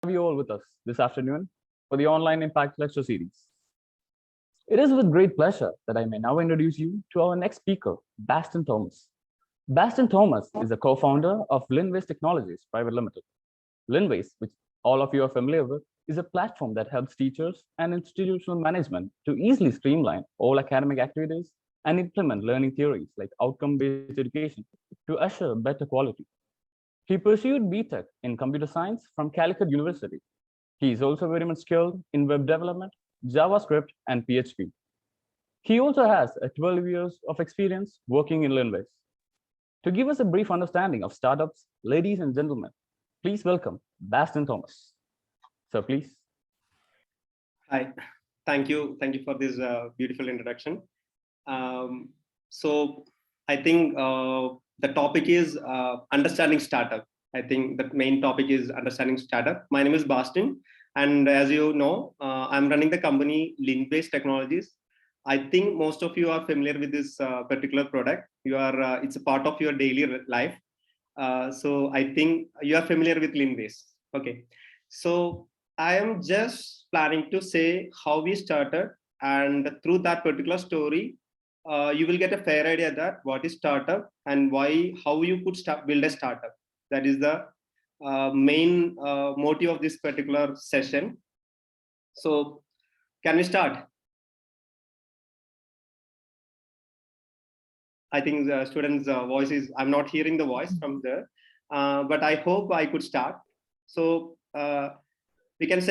Have you all with us this afternoon for the online impact lecture series. It is with great pleasure that I may now introduce you to our next speaker, Bastian Thomas. Bastian Thomas is the co-founder of Linways Technologies Private Limited. Linways, which all of you are familiar with, is a platform that helps teachers and institutional management to easily streamline all academic activities and implement learning theories like outcome-based education to assure better quality. He pursued B.Tech in computer science from Calicut University. He is also very much skilled in web development, JavaScript, and PHP. He also has 12 years of experience working in Linways. To give us a brief understanding of startups, ladies and gentlemen, please welcome Bastian Thomas. Sir, please. Hi, thank you for this beautiful introduction. So I think the topic is understanding startup. I think the main topic is understanding startup. My name is Bastian, and as you know, I'm running the company Linways Technologies. I think most of you are familiar with this particular product. It's a part of your daily life. So I think you are familiar with Linways. Okay, so I am just planning to say how we started, and through that particular story, you will get a fair idea that what is startup and how you could build a startup. That is the main motive of this particular session. So can we start? I think the students' voice is, I'm not hearing the voice from there, but I hope I could start. So we can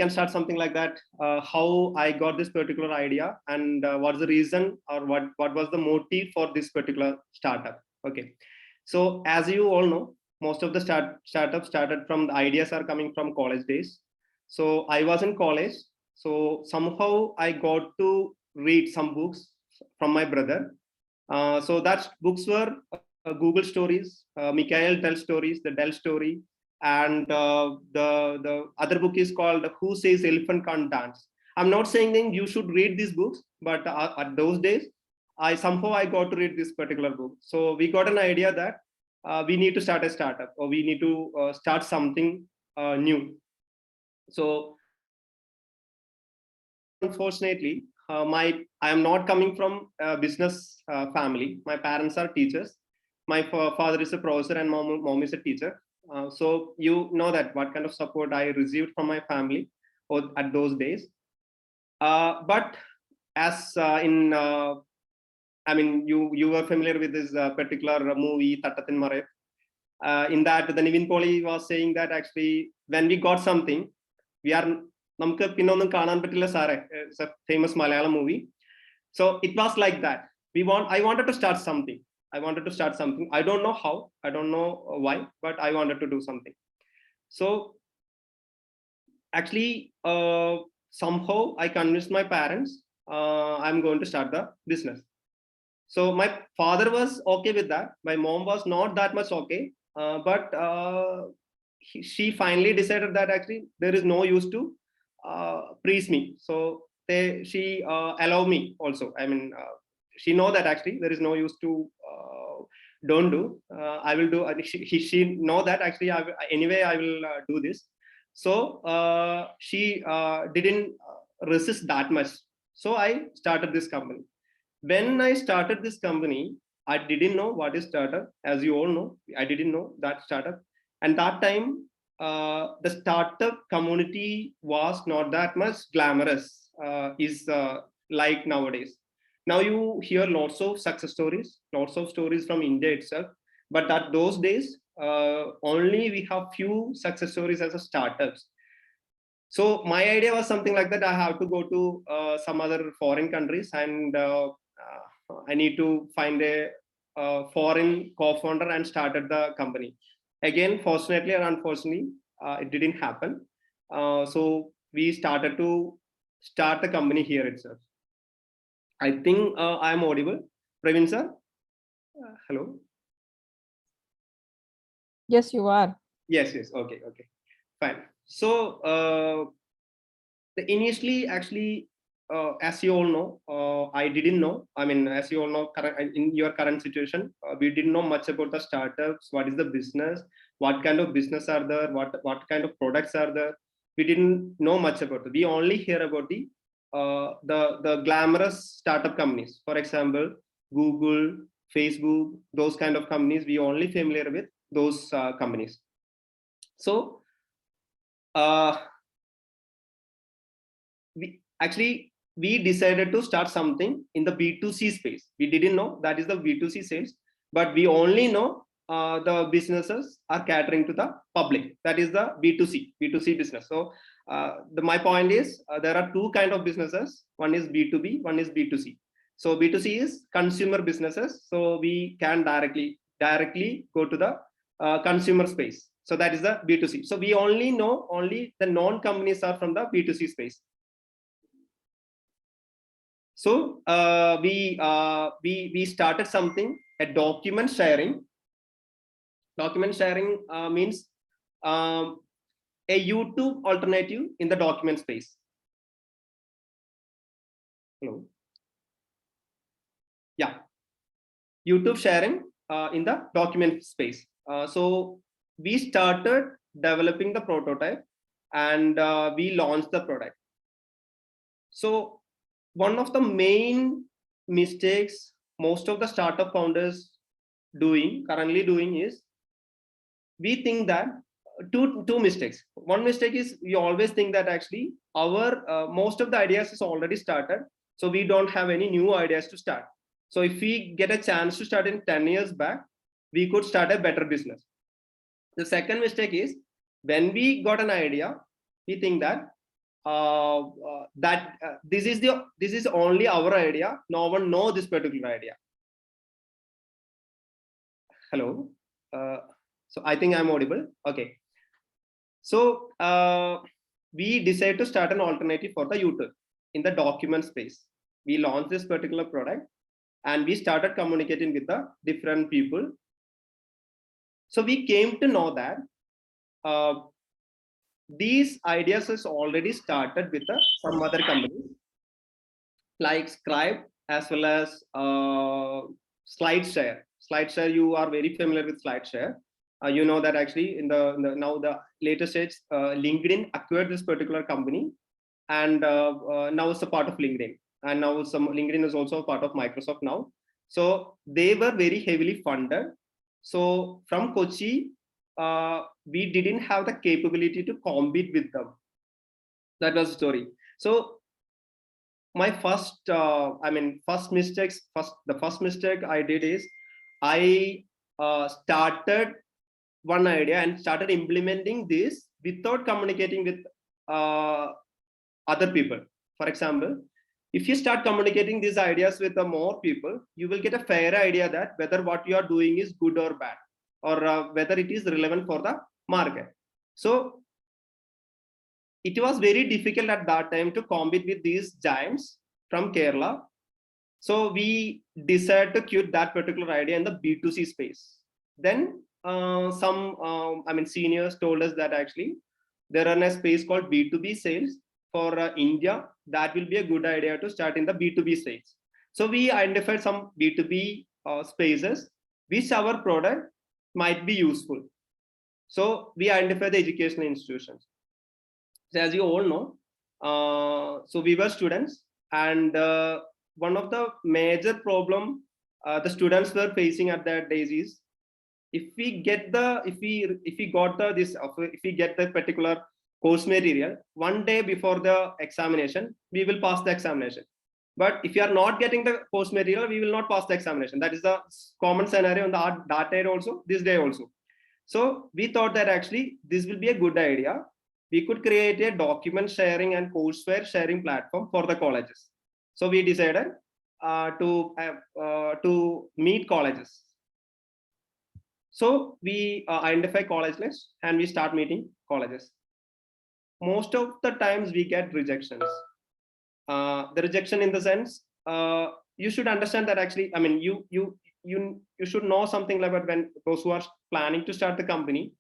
start something like that. How I got this particular idea and what's the reason or what was the motive for this particular startup. Okay, so as you all know, most of the startups started from the ideas are coming from college days. So I was in college, so somehow I got to read some books from my brother. So that books were Google stories, Mikhail Dell stories, the Dell story, and the other book is called Who Says Elephant Can't Dance. I'm not saying you should read these books, but at those days, I got to read this particular book. So we got an idea that we need to start a startup, or we need to start something new. So unfortunately, I am not coming from a business family. My parents are teachers. My father is a professor and mom is a teacher. So you know that what kind of support I received from my family at those days. But as I mean, you were familiar with this particular movie, Tattatin Mare. In that, the Nivin Poli was saying that actually, when we got something, we are it's a famous Malayalam movie. So it was like that. I wanted to start something. I don't know how, I don't know why, but I wanted to do something. So actually, somehow I convinced my parents I'm going to start the business. So my father was okay with that. My mom was not that much okay, but she finally decided that actually there is no use to praise me. So she allowed me also. I mean, she know that actually there is no use to don't do. I will do. She know that actually anyway I will do this. So she didn't resist that much. So I started this company. When I started this company, I didn't know what is startup. As you all know, I didn't know that startup. And that time, the startup community was not that much glamorous, like nowadays. Now you hear lots of success stories, lots of stories from India itself. But at those days, only we have few success stories as a startups. So my idea was something like that. I have to go to some other foreign countries, and I need to find a foreign co-founder and started the company. Again, fortunately or unfortunately, it didn't happen. So we started to start the company here itself. I think I am audible. Praveen sir? Hello? Yes, you are. Yes. Okay. Fine. So initially, actually, as you all know, I didn't know. I mean, as you all know, in your current situation, we didn't know much about the startups. What is the business? what kind of business are there, what kind of products are there. We didn't know much about it. We only hear about the glamorous startup companies. For example, Google, Facebook, those kind of companies. We only familiar with those companies. So we decided to start something in the B2C space. We didn't know that is the B2C sales, but we only know the businesses are catering to the public. That is the B2C business. So my point is there are two kind of businesses. One is B2B, one is B2C. So B2C is consumer businesses. So we can directly go to the consumer space. So that is the B2C. So we only know the known companies are from the B2C space. So we started something, a document sharing. Document sharing means a YouTube alternative in the document space. Hello. Yeah, YouTube sharing in the document space. So we started developing the prototype and we launched the product. So one of the main mistakes most of the startup founders currently doing is we think that two mistakes. One mistake is we always think that actually our most of the ideas is already started, so we don't have any new ideas to start. So if we get a chance to start in 10 years back, we could start a better business. The second mistake is when we got an idea, we think that this is only our idea. No one knows this particular idea. Hello. So I think I'm audible. Okay. So we decided to start an alternative for the YouTube in the document space. We launched this particular product and we started communicating with the different people. So we came to know that these ideas is already started with some other companies like Scribe as well as SlideShare. SlideShare, you are very familiar with SlideShare. You know that actually in the now the latest stage, LinkedIn acquired this particular company, and now it's a part of LinkedIn. And now LinkedIn is also a part of Microsoft now. So they were very heavily funded. So from Kochi, we didn't have the capability to compete with them. That was the story. So my first mistake I did is I started one idea and started implementing this without communicating with other people. For example, if you start communicating these ideas with more people, you will get a fair idea that whether what you are doing is good or bad, or whether it is relevant for the market. So it was very difficult at that time to compete with these giants from Kerala. So we decided to quit that particular idea in the B2C space. Then seniors told us that actually there are a space called B2B sales for India. That will be a good idea to start in the B2B sales. So we identified some B2B spaces which our product might be useful. So we identified the educational institutions. So as you all know, so we were students, and one of the major problem the students were facing at that days is if we get the particular course material one day before the examination, we will pass the examination. But if you are not getting the course material, we will not pass the examination. That is the common scenario on that day also, this day also. So we thought that actually this will be a good idea. We could create a document sharing and courseware sharing platform for the colleges. So we decided to meet colleges. So we identify college list and we start meeting colleges. Most of the times we get rejections. The rejection in the sense, you should understand that actually, I mean, you should know something about when those who are planning to start the company,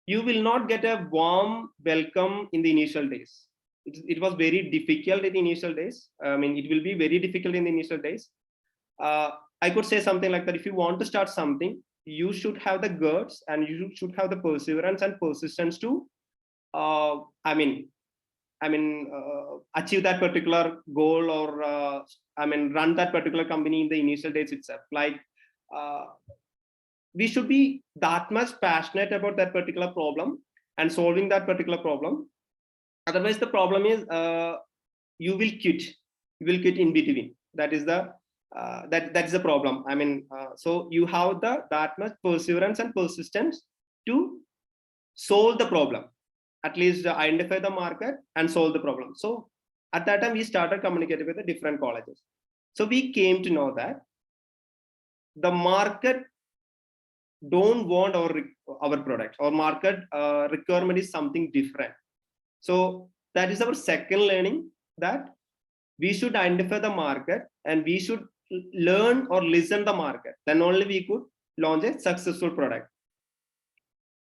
you will not get a warm welcome in the initial days. It was very difficult in the initial days. I mean, it will be very difficult in the initial days. I could say something like that. If you want to start something, you should have the guts and you should have the perseverance and persistence to achieve that particular goal, or run that particular company in the initial days itself. Like we should be that much passionate about that particular problem and solving that particular problem. Otherwise, the problem is you will quit. You will quit in between. That is the that is the problem. So you have that much perseverance and persistence to solve the problem, at least identify the market and solve the problem. So at that time, we started communicating with the different colleges. So we came to know that the market don't want our product, or market requirement is something different. So that is our second learning, that we should identify the market and we should learn or listen the market. Then only we could launch a successful product.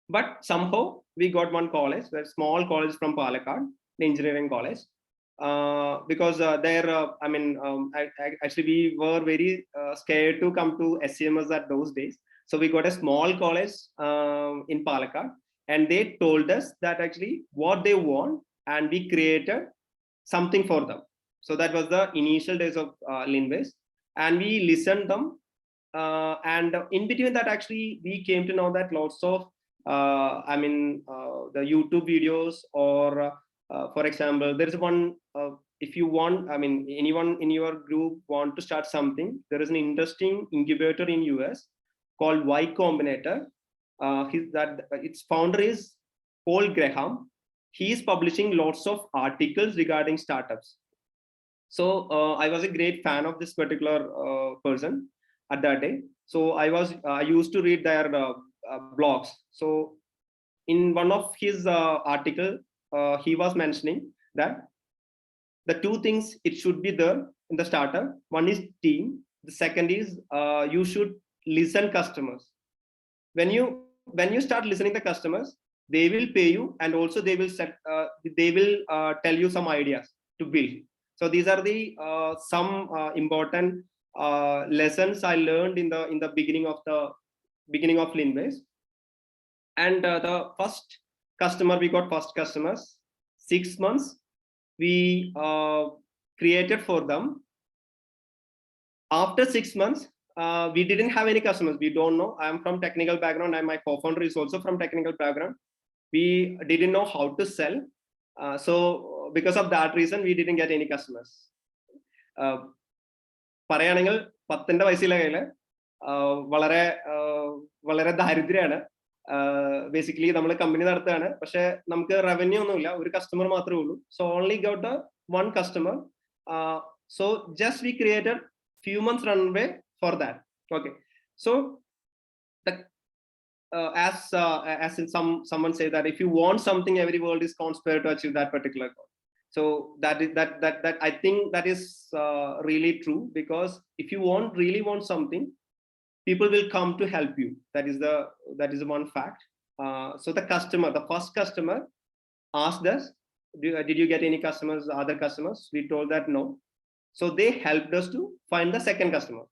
But somehow we got one college, a small college from Palakkad, the engineering college, because actually we were very scared to come to SCMS at those days. So we got a small college in Palakkad, and they told us that actually what they want, and we created something for them. So that was the initial days of Linways, and we listened them. And in between that, actually, we came to know that lots of the YouTube videos, or for example, there is one, if you want, anyone in your group want to start something, there is an interesting incubator in US called Y Combinator. Its founder is Paul Graham. He is publishing lots of articles regarding startups. So I was a great fan of this particular person at that day. So I used to read their blogs. So in one of his article, he was mentioning that the two things it should be there in the startup. One is team. The second is you should listen customers. When you start listening to customers, they will pay you, and also they will tell you some ideas to build. So these are the some important lessons I learned in the beginning of Linways. And the first customer, we got first customers, 6 months we created for them. After 6 months, we didn't have any customers. We don't know. I'm from technical background, and my co-founder is also from technical background. We didn't know how to sell. So because of that reason, we didn't get any customers. പറയുകയാണെങ്കിൽ 10ന്റെ വയസ്സിലെ കയ്യില് വളരെ ദാരിദ്ര്യമാണ്. Basically നമ്മൾ company നടത്തുകയാണ്, പക്ഷെ നമുക്ക് revenue ഒന്നുമില്ല, ഒരു customer മാത്രമേ ഉള്ളൂ. So only got one customer. So just V created few months runway for that. Okay, so as in someone say that if you want something, every world is conspire to achieve that particular goal. So that I think that is really true, because if you really want something, people will come to help you. That is one fact. So the first customer asked us, did you get any customers, other customers? We told that no. So they helped us to find the second customer.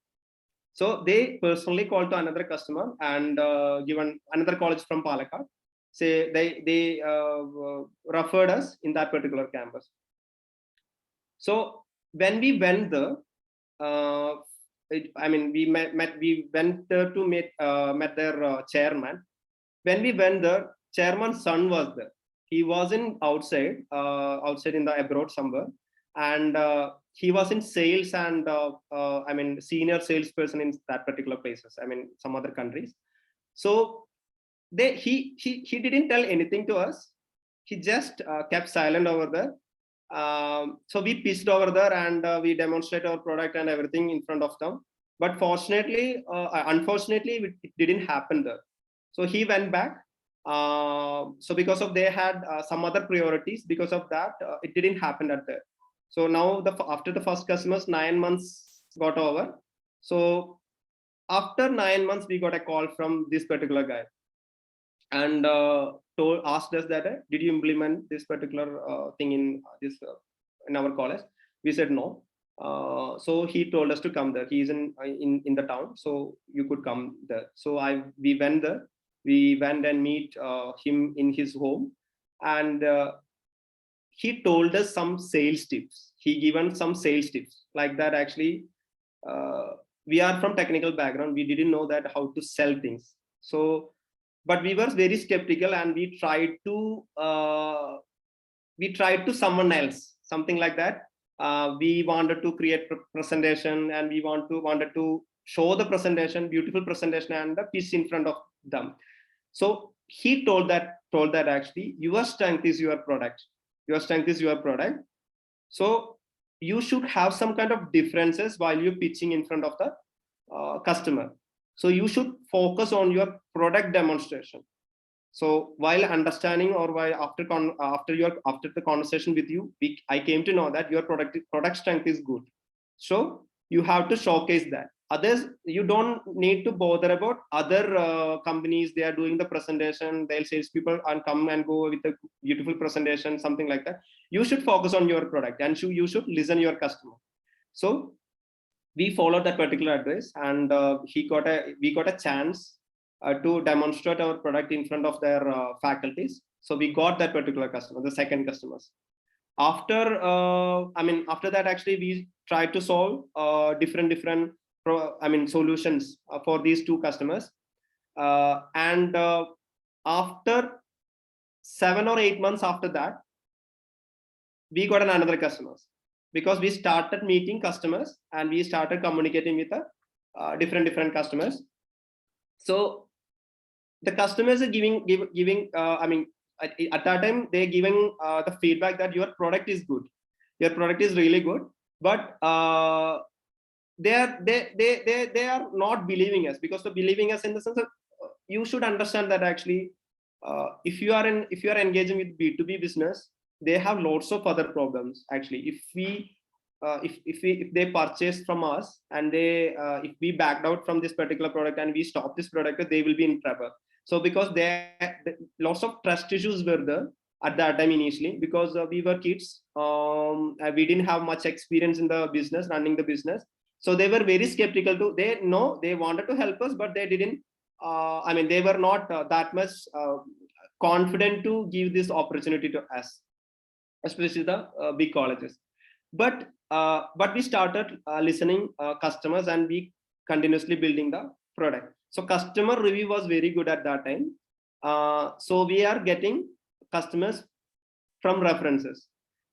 So they personally called to another customer and given another college from Palakkad. Say they referred us in that particular campus. So when we went there, we went there to met their chairman. When we went there, chairman's son was there. He wasn't outside in the abroad somewhere, and he was in sales and senior salesperson in that particular places. Some other countries. So he didn't tell anything to us. He just kept silent over there. So we pitched over there, and we demonstrated our product and everything in front of them. But unfortunately, it didn't happen there. So he went back. So because of they had some other priorities, because of that, it didn't happen at there. So now after the first customers, 9 months got over. So after 9 months, we got a call from this particular guy, and asked us that, did you implement this particular thing in our college? We said no. So he told us to come there. He's in the town, so you could come there. So we went there. We went and meet him in his home, and he told us some sales tips. He given some sales tips like that. Actually, we are from technical background. We didn't know that how to sell things. So, but we were very skeptical, and we tried to someone else, something like that. We wanted to create presentation, and we wanted to show the presentation, beautiful presentation, and the piece in front of them. So he told that actually your strength is your product. Your strength is your product. So you should have some kind of differences while you're pitching in front of the customer. So you should focus on your product demonstration. So while understanding, or while after the conversation with you, I came to know that your product strength is good. So you have to showcase that. Others, you don't need to bother about other companies. They are doing the presentation, they'll salespeople and come and go with a beautiful presentation, something like that. You should focus on your product, and you should listen your customer. So we followed that particular advice, and we got a chance to demonstrate our product in front of their faculties. So we got that particular customer, the second customers. After that, actually, we tried to solve different solutions for these two customers. And after 7 or 8 months after that, we got another customers, because we started meeting customers and we started communicating with different customers. So the customers are giving at that time they're giving the feedback that your product is good, your product is really good, but they are not believing us, because they're believing us in the sense that you should understand that actually if you are engaging with B2B business, they have lots of other problems. Actually, if they purchase from us, and if we backed out from this particular product and we stop this product, they will be in trouble. So because lots of trust issues were there at that time initially, because we were kids, we didn't have much experience in the business, running the business. So they were very skeptical too. They wanted to help us, but they didn't. They were not that much confident to give this opportunity to us, especially the big colleges. But we started listening customers, and we continuously building the product. So customer review was very good at that time. So we are getting customers from references.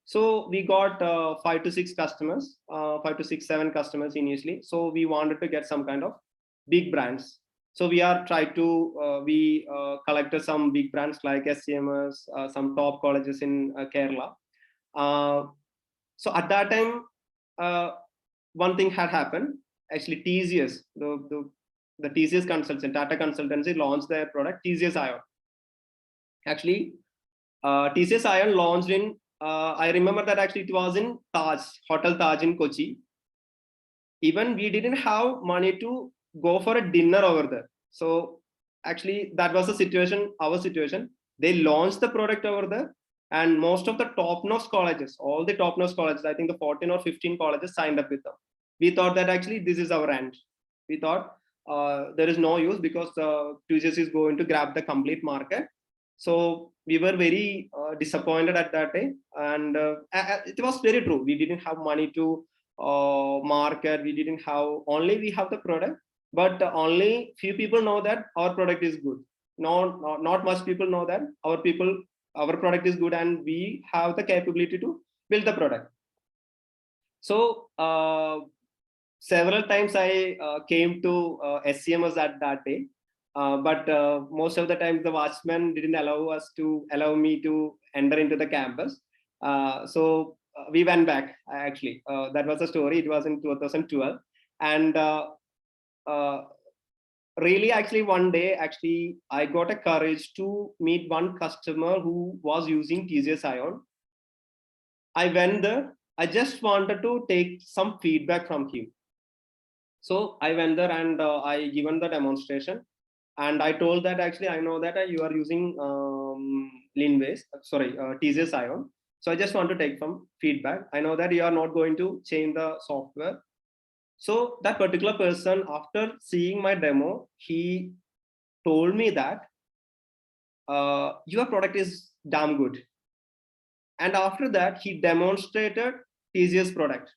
So we got 5 to 6 customers, 5 to 6, 7 customers initially. So we wanted to get some kind of big brands. So we collected some big brands like SCMS, some top colleges in Kerala. So at that time, one thing had happened. Actually, TCS, the TCS consultant, Tata Consultancy, launched their product TCS Ion. Actually, TCS Ion launched in, I remember that actually it was in Hotel Taj in Kochi. Even we didn't have money to go for a dinner over there. So actually that was our situation. They launched the product over there, and most of the top-notch colleges, all the top-notch colleges, I think the 14 or 15 colleges signed up with them. We thought that actually this is our end. We thought there is no use, because TCS is going to grab the complete market. So we were very disappointed at that day, and it was very true. We didn't have money to market. We didn't have, we have the product, but only few people know that our product is good. Not much people know that our product is good, and we have the capability to build the product. So several times I came to SCMS at that day, but most of the times the watchman didn't allow me to enter into the campus. So we went back, actually. That was the story. It was in 2012. And really, actually, one day, actually, I got a courage to meet one customer who was using TCS Ion. I went there. I just wanted to take some feedback from him. So I went there, and I given the demonstration. And I told that actually, I know that you are using Linways, TCS Ion. So I just want to take some feedback. I know that you are not going to change the software. So that particular person, after seeing my demo, he told me that your product is damn good. And after that, he demonstrated TCS product.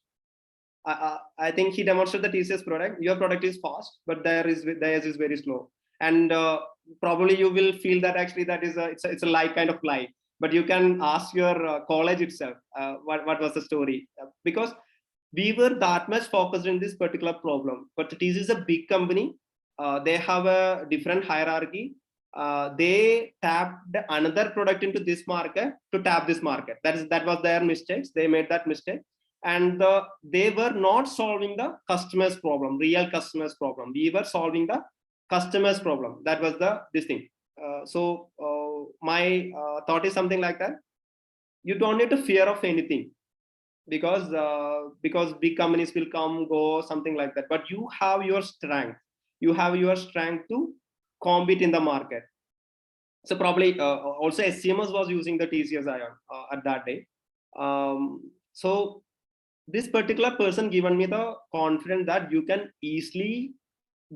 I think he demonstrated the TCS product. Your product is fast, but theirs is very slow. And probably you will feel that actually that is it's a lie, kind of lie. But you can ask your college itself what was the story, because we were that much focused in this particular problem. But TCS is a big company. They have a different hierarchy. They tapped another product into this market to tap this market. That was their mistakes. They made that mistake, and they were not solving the customer's problem, real customer's problem. We were solving the customer's problem. That was this thing. My thought is something like that. You don't need to fear of anything, because big companies will come, go, something like that. But you have your strength. You have your strength to compete in the market. So probably also SCMS was using the TCS Ion at that day. So this particular person given me the confidence that you can easily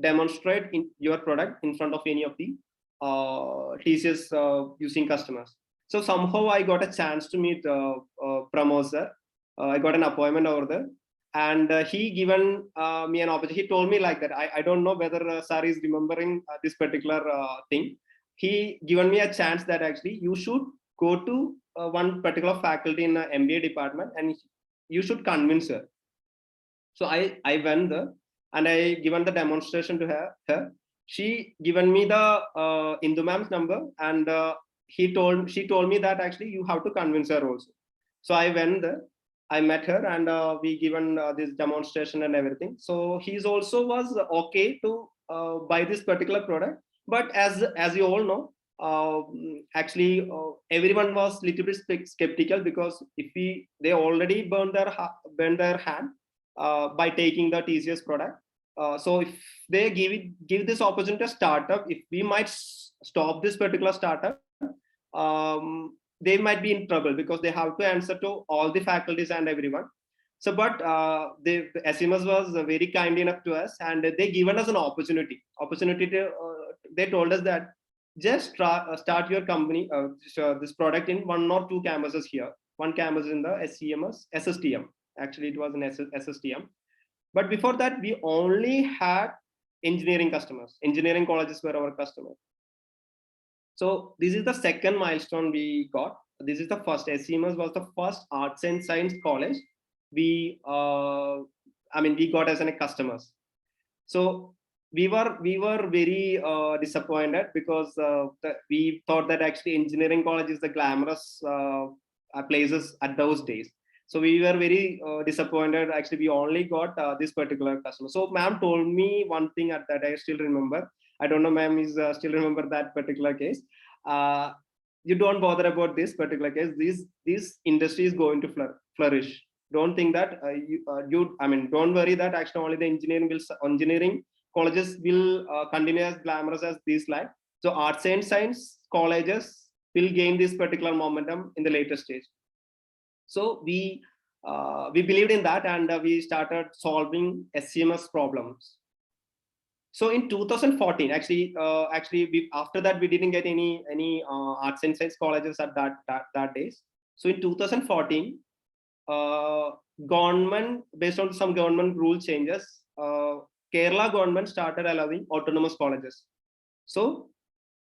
demonstrate in your product in front of any of the TCS using customers. So somehow I got a chance to meet Pramod sir. I got an appointment over there, and he given me an opportunity. He told me like that. I don't know whether sir is remembering this particular thing. He given me a chance that actually you should go to one particular faculty in the MBA department and you should convince her. So I went there and I given the demonstration to her. She given me the Indu ma'am's number, and she told me that actually you have to convince her also. So I went there, I met her, and we given this demonstration and everything. So he's also was okay to buy this particular product. But as you all know, actually everyone was little bit skeptical, because they already burned their hand by taking the TCS product. So if they give this opportunity to startup, if we might stop this particular startup, they might be in trouble, because they have to answer to all the faculties and everyone. So, but the SMS was very kind enough to us, and they given us an opportunity to, they told us that just start your company, this product in 1 or 2 campuses here. One campus in the SSTM. Actually, it was an SSTM. But before that, we only had engineering customers. Engineering colleges were our customers. So this is the second milestone we got. This is the first. SCMS was the first arts and science college we got as a customers. So we were very disappointed, because we thought that actually engineering college is the glamorous places at those days. So we were very disappointed. Actually, we only got this particular customer. So ma'am told me one thing at that I still remember. I don't know, ma'am is still remember that particular case. You don't bother about this particular case. This industry is going to flourish. Don't think that don't worry that actually only the engineering colleges will continue as glamorous as these like. So arts and science colleges will gain this particular momentum in the later stage. So we believed in that, and we started solving SCMS problems. So in 2014, after that we didn't get any arts and science colleges at that days. So in 2014, government, based on some government rule changes, Kerala government started allowing autonomous colleges. So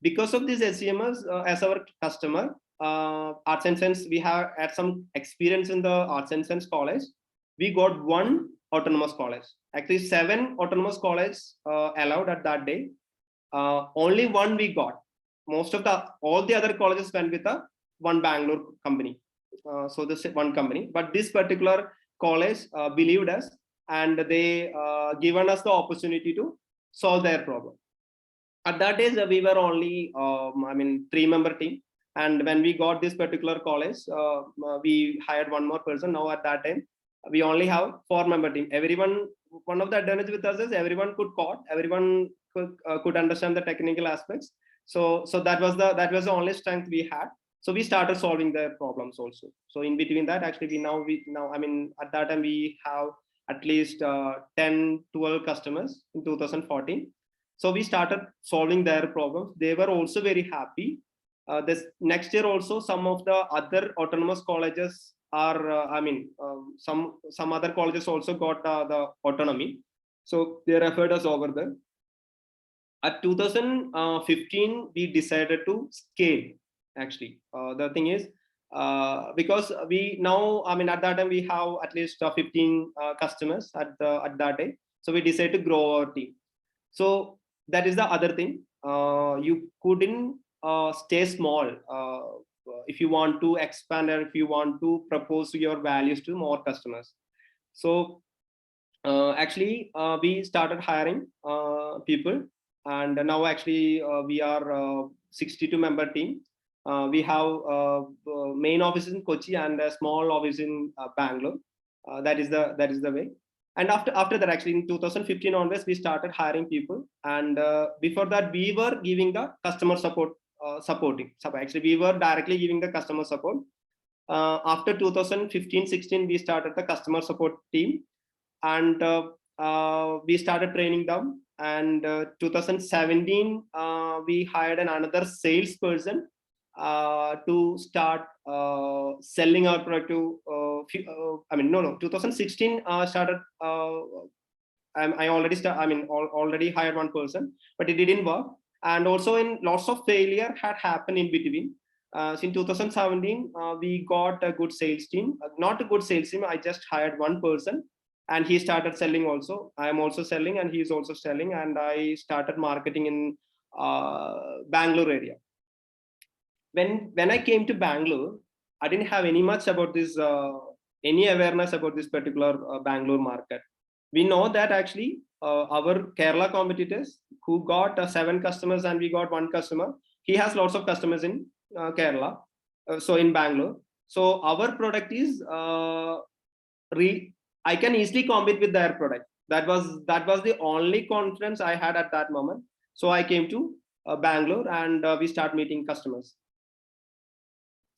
because of this SCMS as our customer, arts and science, we have had some experience in the arts and science college. We got 1 autonomous college. Actually 7 autonomous colleges allowed at that day. Only 1 we got. All the other colleges went with one Bangalore company. So this one company, but this particular college believed us, and they given us the opportunity to solve their problem. At that days we were only 3-member team, and when we got this particular college, we hired 1 more person. Now at that time we only have 4-member team. Everyone, one of the advantage with us is everyone could code, everyone could understand the technical aspects. So that was the only strength we had. So we started solving their problems also. So in between that, actually, I mean, at that time we have at least 10, 12 customers in 2014. So we started solving their problems. They were also very happy. This next year also, some of the other autonomous colleges are, some other colleges also got the autonomy. So they referred us over there. At 2015, we decided to scale. Actually, the thing is, because we now, I mean, at that time we have at least 15 customers at that day. So we decided to grow our team. So that is the other thing. You couldn't stay small if you want to expand, or if you want to propose your values to more customers. So actually, we started hiring people, and now actually we are 62 member team. We have main office in Kochi and a small office in Bangalore. That is the way. And after that, actually in 2015 onwards, we started hiring people. And before that, we were giving the customer support, supporting. So actually, we were directly giving the customer support. After 2015-16, we started the customer support team, and we started training them. And 2017, we hired another salesperson to start selling our product to 2016 started I already hired one person, but it didn't work. And also in lots of failure had happened in between. In 2017 we got a good sales team, not a good sales team. I just hired one person and he started selling also. I am also selling and he is also selling, and I started marketing in Bangalore area. When I came to Bangalore, I didn't have any much about this, any awareness about this particular Bangalore market. We know that actually our Kerala competitors who got 7 customers and we got 1 customer, he has lots of customers in Kerala, so in Bangalore. So our product is I can easily compete with their product. That was the only confidence I had at that moment. So I came to Bangalore and we start meeting customers.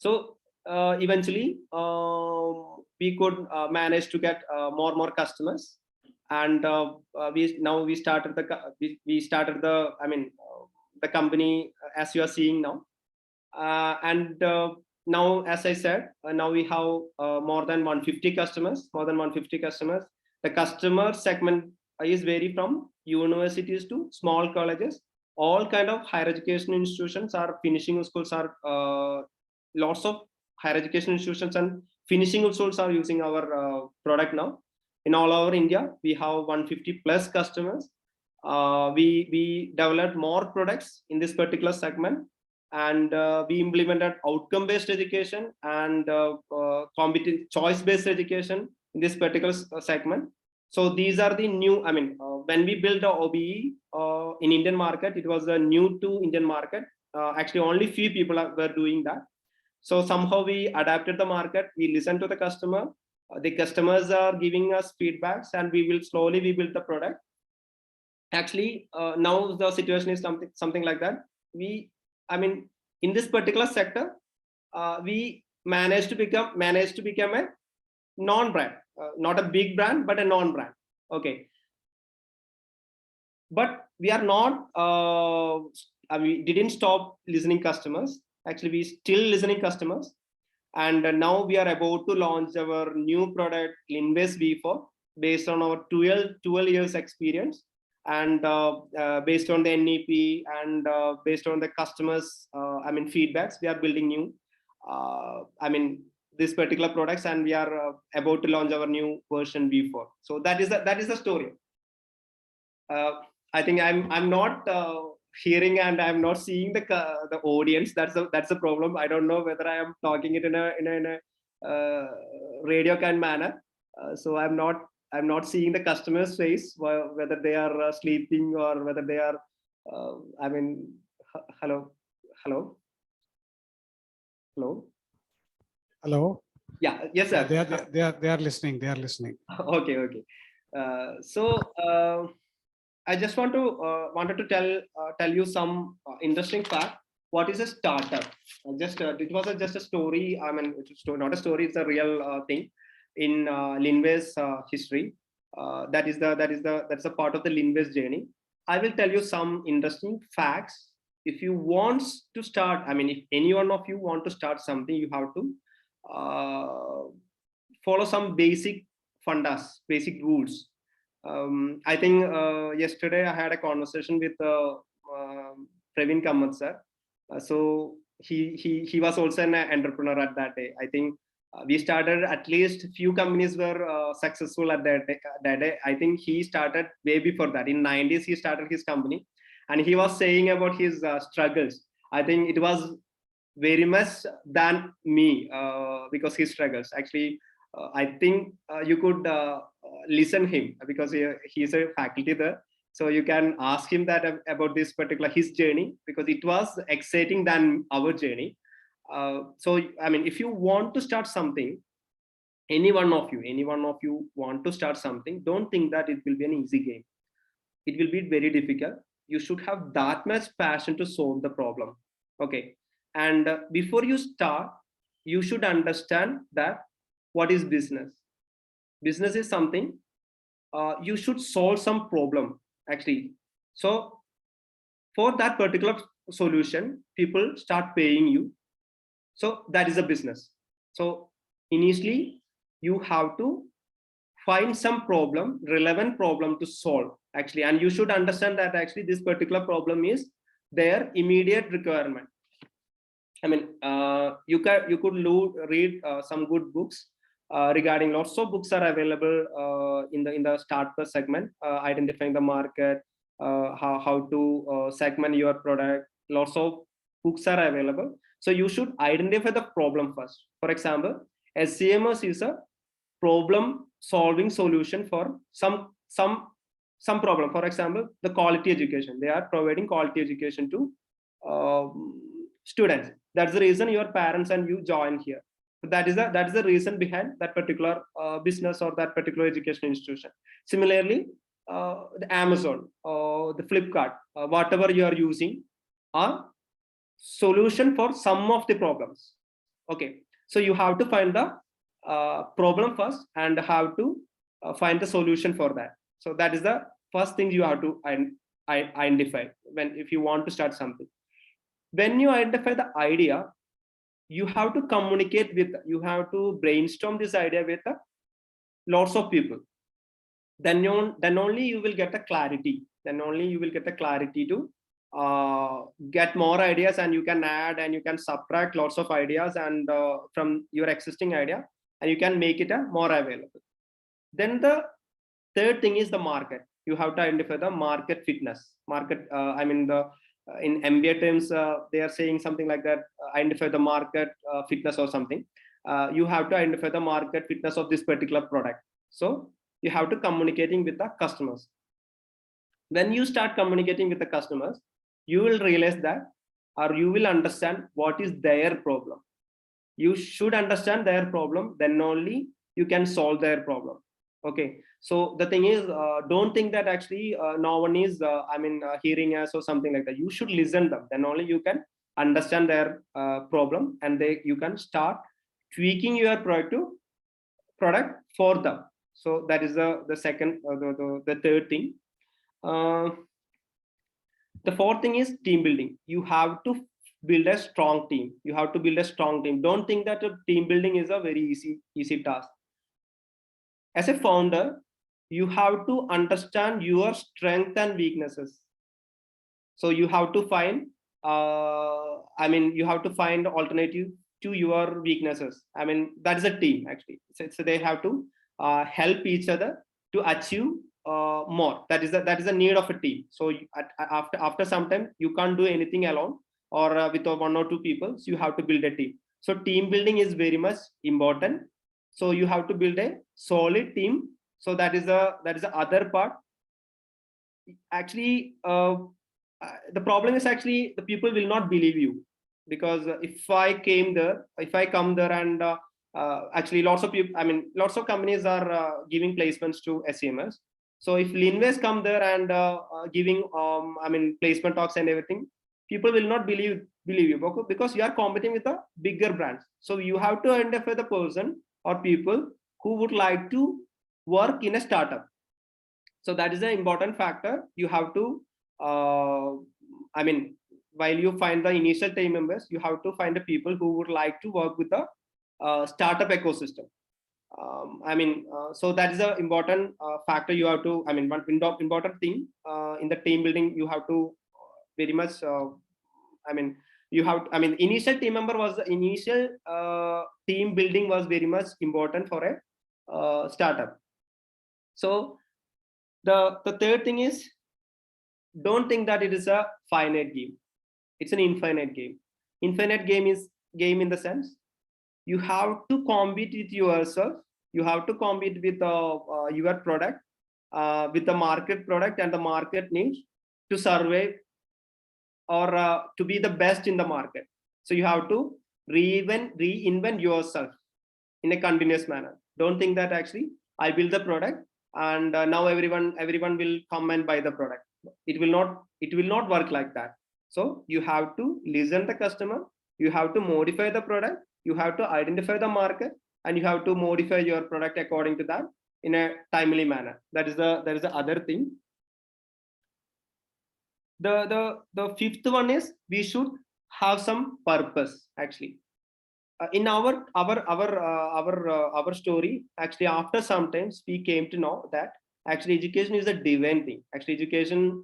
So eventually we could manage to get more customers, and we started the the company as you are seeing now. And now, as I said, now we have more than 150 customers. The customer segment is vary from universities to small colleges. All kind of higher education institutions are finishing schools are lots of higher education institutions and finishing schools are using our product now. In all over India, we have 150 plus customers. We developed more products in this particular segment, and we implemented outcome-based education and competent choice-based education in this particular segment. So these are the new, when we built the OBE in Indian market, it was a new to Indian market. Actually, only few people were doing that. So somehow we adapted the market. We listened to the customer. The customers are giving us feedbacks, and we will slowly build the product. Actually, now the situation is something like that. In this particular sector, we managed to become a non-brand, not a big brand, but a non-brand. Okay, but we are not. We didn't stop listening customers. Actually, we still listening customers, and now we are about to launch our new product, Linways V4, based on our 12 years experience, and based on the NEP and based on the customers, feedbacks. We are building new, this particular products, and we are about to launch our new version V4. So that is the story. I think I'm not hearing and I'm not seeing the audience. That's the problem. I don't know whether I am talking it in a radio kind manner. So I'm not seeing the customer's face, whether they are sleeping or whether they are. Hello. Yeah. Yes, sir. They are listening. Okay. So I just wanted to tell you some interesting fact. what is a startup. Just it was just a story. I mean, it's a story, not a story. It's a real thing in Linways history. That's a part of the Linways journey. I will tell you some interesting facts. If you want to start, I mean, if any one of you want to start something, you have to follow some basic fundas, basic rules. I think yesterday I had a conversation with Praveen Kamath sir. So he was also an entrepreneur at that day. I think we started, at least few companies were successful at that day. I think he started way before that. In 90s he started his company, and he was saying about his struggles. I think it was very much than me because his struggles. Actually, I think you could listen him because he's a faculty there. So you can ask him that about this particular his journey, because it was exciting than our journey. So I mean, if you want to start something, any one of you want to start something, don't think that it will be an easy game. It will be very difficult. You should have that much passion to solve the problem. Okay. And before you start, you should understand that what is business. Business is something you should solve some problem actually. So for that particular solution, people start paying you. So that is a business. So initially you have to find some problem, relevant problem to solve actually, and you should understand that actually this particular problem is their immediate requirement. I mean, you could read some good books regarding, lots of books are available in the starter segment, identifying the market, how to segment your product. Lots of books are available. So you should identify the problem first. For example, SCMS is a problem solving solution for some problem. For example, the quality education. They are providing quality education to students. That's the reason your parents and you join here. So that is the reason behind that particular business or that particular education institution. Similarly, the Amazon or the Flipkart, whatever you are using, are solution for some of the problems. Okay, so you have to find the problem first and have to find the solution for that. So that is the first thing you have to identify if you want to start something. When you identify the idea, you have to communicate with, you have to brainstorm this idea with lots of people. Then only you will get a clarity. Then only you will get a clarity to get more ideas, and you can add and you can subtract lots of ideas and from your existing idea, and you can make it more available. Then the third thing is the market. You have to identify the market fitness. Market, I mean, the in MBA terms, they are saying something like that, identify the market fitness or something. You have to identify the market fitness of this particular product. So you have to communicating with the customers. When you start communicating with the customers, you will realize that, or you will understand what is their problem. You should understand their problem, then only you can solve their problem. Okay, so the thing is, don't think that actually no one is hearing us or something like that. You should listen them, then only you can understand their problem, and you can start tweaking your product for them. So that is the second, the third thing. The fourth thing is team building. You have to build a strong team. You have to build a strong team. Don't think that team building is a very easy task. As a founder, you have to understand your strengths and weaknesses. So you have to find, you have to find alternative to your weaknesses. I mean, that is a team actually. So they have to help each other to achieve more. That is the need of a team. So after some time, you can't do anything alone or with one or two people. So you have to build a team. So team building is very much important. So you have to build a solid team. So that is the other part. Actually, the problem is actually the people will not believe you, because if I come there and actually lots of people, lots of companies are giving placements to SCMS. So if Linways come there and giving placement talks and everything, people will not believe believe you, because you are competing with the bigger brands. So you have to identify the person or people who would like to work in a startup. So that is an important factor. You have to, I mean, while you find the initial team members, you have to find the people who would like to work with the startup ecosystem. So that is an important factor. You have to, one important thing in the team building. You have to very much. You have. Initial team member was the initial team building was very much important for a startup. So the third thing is, don't think that it is a finite game. It's an infinite game. Infinite game is game in the sense you have to compete with yourself. You have to compete with your product, with the market product and the market needs to survive or to be the best in the market. So you have to reinvent yourself in a continuous manner. Don't think that actually I build the product and now everyone will come and buy the product. It will not work like that. So you have to listen the customer. You have to modify the product. You have to identify the market, and you have to modify your product according to that in a timely manner. That is the other thing. The fifth one is we should have some purpose actually. In our story, actually after some times we came to know that actually education is a divine thing. Actually education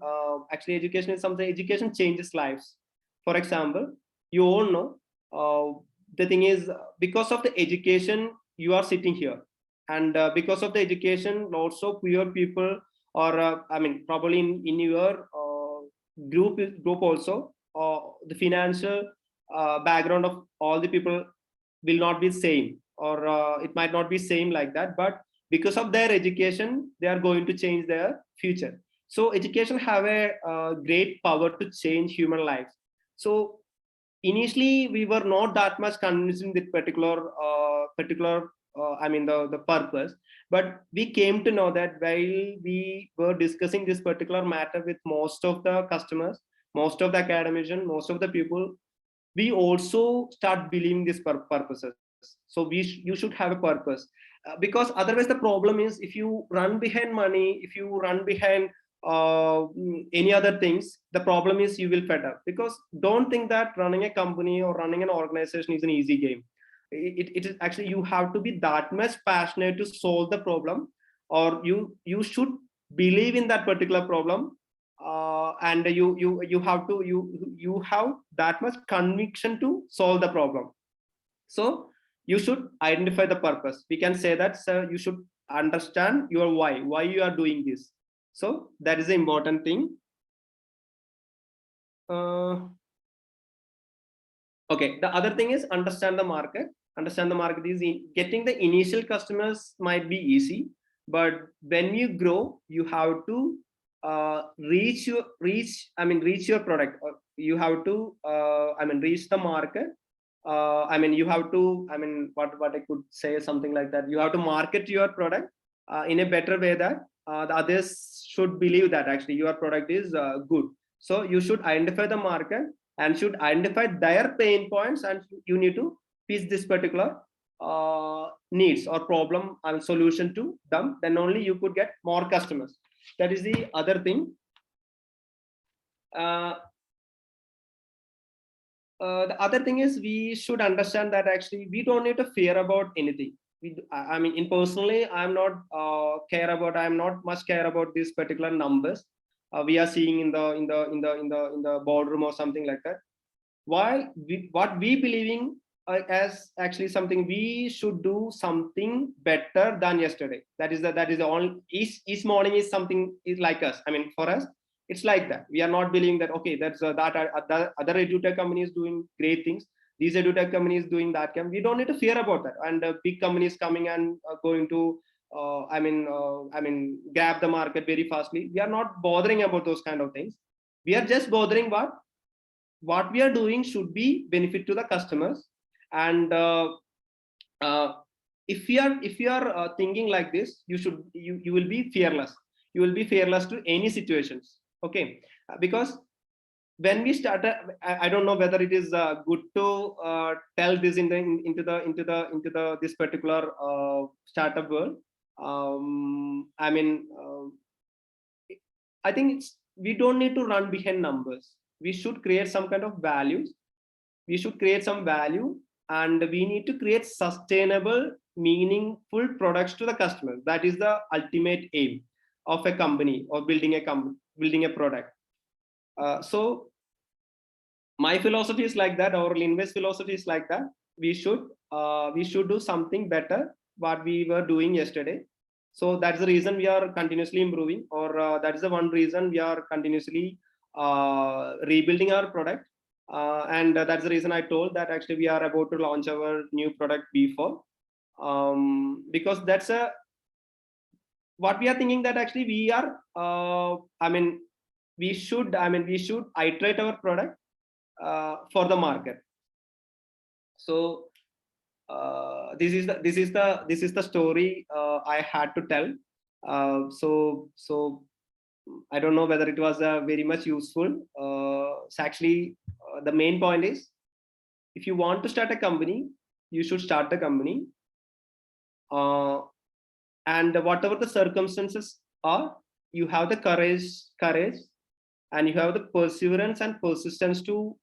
is something. Education changes lives. For example, you all know, the thing is, because of the education you are sitting here, and because of the education lots of poor people, or probably in your group also, the financial background of all the people will not be same, or it might not be same like that, but because of their education they are going to change their future. So education have a great power to change human lives. So initially we were not that much convinced in this particular the purpose, but we came to know that while we were discussing this particular matter with most of the customers, most of the academicians, most of the people, we also start believing these purposes. So you should have a purpose, because otherwise the problem is, if you run behind money, if you run behind any other things, the problem is you will fed up. Because don't think that running a company or running an organization is an easy game. It is actually, you have to be that much passionate to solve the problem, or you should believe in that particular problem, and you have that much conviction to solve the problem. So you should identify the purpose. We can say that, sir, you should understand your why you are doing this. So that is the important thing. Okay, the other thing is understand the market. Understand the market is getting the initial customers might be easy, but when you grow, you have to reach your product, or you have to reach the market. You have to, what I could say, something like that. You have to market your product in a better way, that the others should believe that actually your product is good. So you should identify the market and should identify their pain points, and you need to pitch this particular needs or problem and solution to them. Then only you could get more customers. That is the other thing. The other thing is, we should understand that actually we don't need to fear about anything. In personally, I'm not much care about these particular numbers we are seeing in the boardroom or something like that. What we believing as actually something, we should do something better than yesterday. That is the only, each morning is something is like us. For us, it's like that. We are not believing that, okay, that's that other edutech companies doing great things, these edutech companies doing that. We don't need to fear about that, and big companies coming and going to grab the market very fastly. We are not bothering about those kind of things. We are just bothering what we are doing should be benefit to the customers. And if you are thinking like this, you will be fearless. You will be fearless to any situations. Okay, because when we started, I don't know whether it is good to tell this into this particular startup world. I mean, I think we don't need to run behind numbers. We should create some kind of values. We should create some value, and we need to create sustainable, meaningful products to the customer. That is the ultimate aim of a company or building a product. So my philosophy is like that. Our Linways philosophy is like that. We should do something better what we were doing yesterday. So that's the reason we are continuously improving, or that is the one reason we are continuously rebuilding our product. And that's the reason I told that actually we are about to launch our new product B4, because that's what we are thinking, that actually we are we should iterate our product for the market. So this is the story I had to tell. So I don't know whether it was very much useful. So actually, the main point is, if you want to start a company, you should start a company, and whatever the circumstances are, you have the courage, and you have the perseverance and persistence to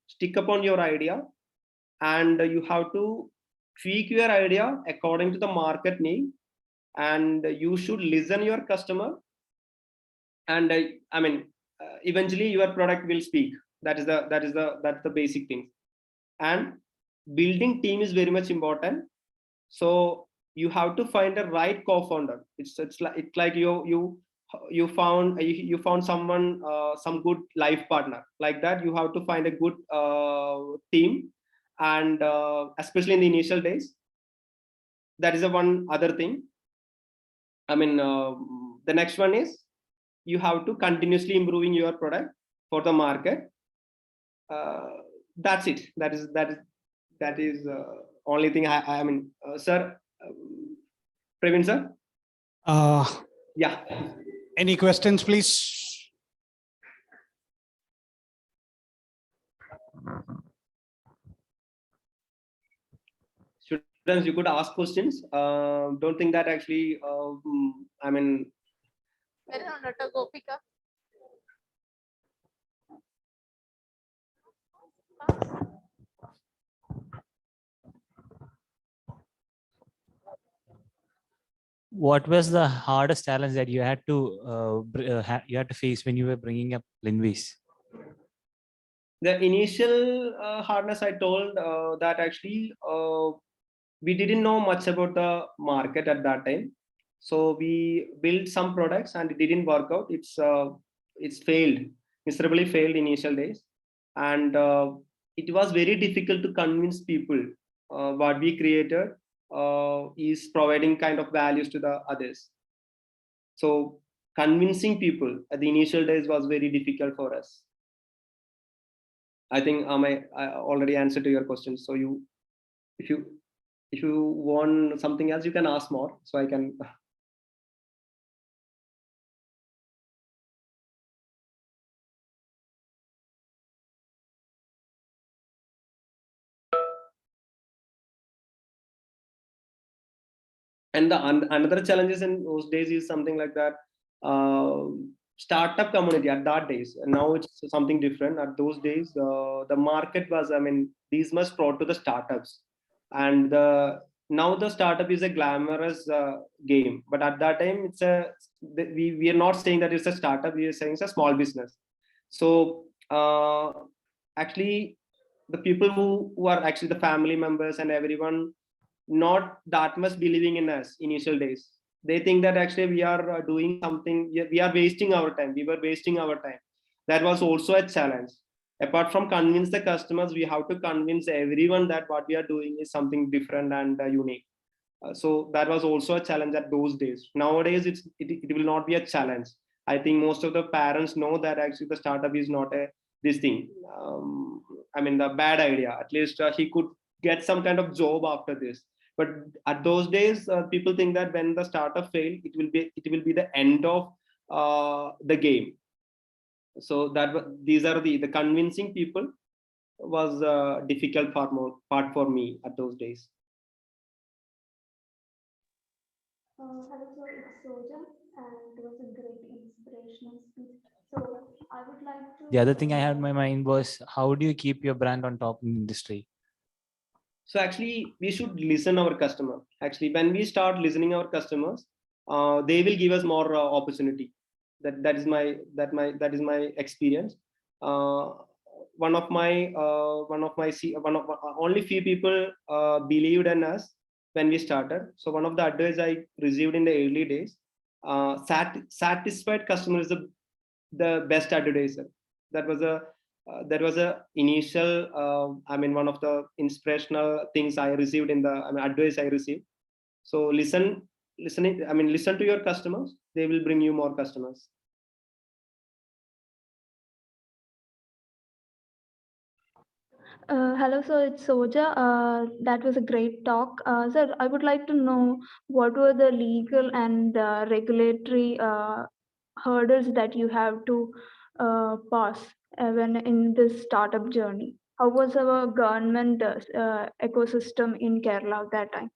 stick upon your idea, and you have to tweak your idea according to the market need, and you should listen your customer, and eventually your product will speak. That's the basic thing. And building team is very much important. So you have to find the right co-founder. It's like you found someone, some good life partner. Like that, you have to find a good team, and especially in the initial days. That is the one other thing. The next one is, you have to continuously improving your product for the market. That's it. That is only thing sir, Praveen sir. Yeah. Any questions, please? Students, you could ask questions. Don't think that actually, Gopika. What was the hardest challenge that you had to face when you were bringing up Linways? The initial hardness, I told that actually we didn't know much about the market at that time. So we built some products and it didn't work out. It's failed, miserably failed initial days, and it was very difficult to convince people what we created is providing kind of values to the others. So convincing people at the initial days was very difficult for us. I think I already answered to your question. So if you want something else, you can ask more, so I can. And another challenges in those days is something like that. Startup community at that days, and now it's something different. At those days, the market was, these much brought to the startups, and now the startup is a glamorous game. But at that time, we are not saying that it's a startup. We are saying it's a small business. So actually, the people who are actually the family members and everyone, not that much believing in us initial days. They think that actually we are doing something, we are wasting our time. We were wasting our time. That was also a challenge. Apart from convince the customers, we have to convince everyone that what we are doing is something different and unique. So that was also a challenge at those days. Nowadays, it will not be a challenge. I think most of the parents know that actually the startup is not this thing. The bad idea. At least he could get some kind of job after this. But at those days, people think that when the startup failed, it will be the end of the game. So these are the convincing people was a difficult part for me at those days. Hello, sir. It's Soja, and it was a great inspirational speech. So I would like to. The other thing I had in my mind was, how do you keep your brand on top in the industry? So actually, we should listen our customer. Actually, when we start listening our customers, they will give us more opportunity. That is my experience. One of my only few people believed in us when we started. So one of the advice I received in the early days, satisfied customer is the best advertiser. That was a initial one of the inspirational things I received in the advice I received. So listen to your customers. They will bring you more customers. Hello, sir. It's Soja. That was a great talk. Sir, I would like to know what were the legal and regulatory hurdles that you have to pass when in this startup journey. How was our government ecosystem in Kerala at that time?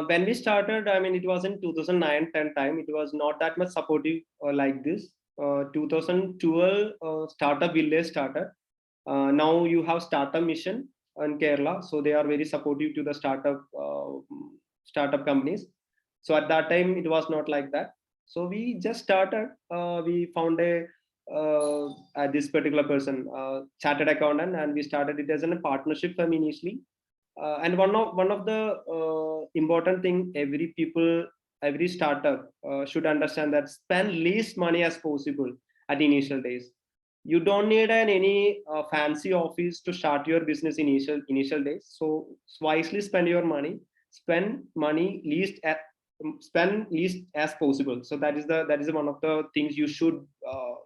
When we started, it was in 2009-10 time. It was not that much supportive like this. 2012, Startup Village started. Now you have Startup Mission in Kerala, so they are very supportive to the startup companies. So at that time, it was not like that. So we just started. We found this particular person, chartered accountant, and we started it as a partnership firm initially. And one of the important thing every startup should understand, that spend least money as possible at initial days. You don't need any fancy office to start your business initial days. So wisely spend your money. Spend money spend least as possible. So that is one of the things you should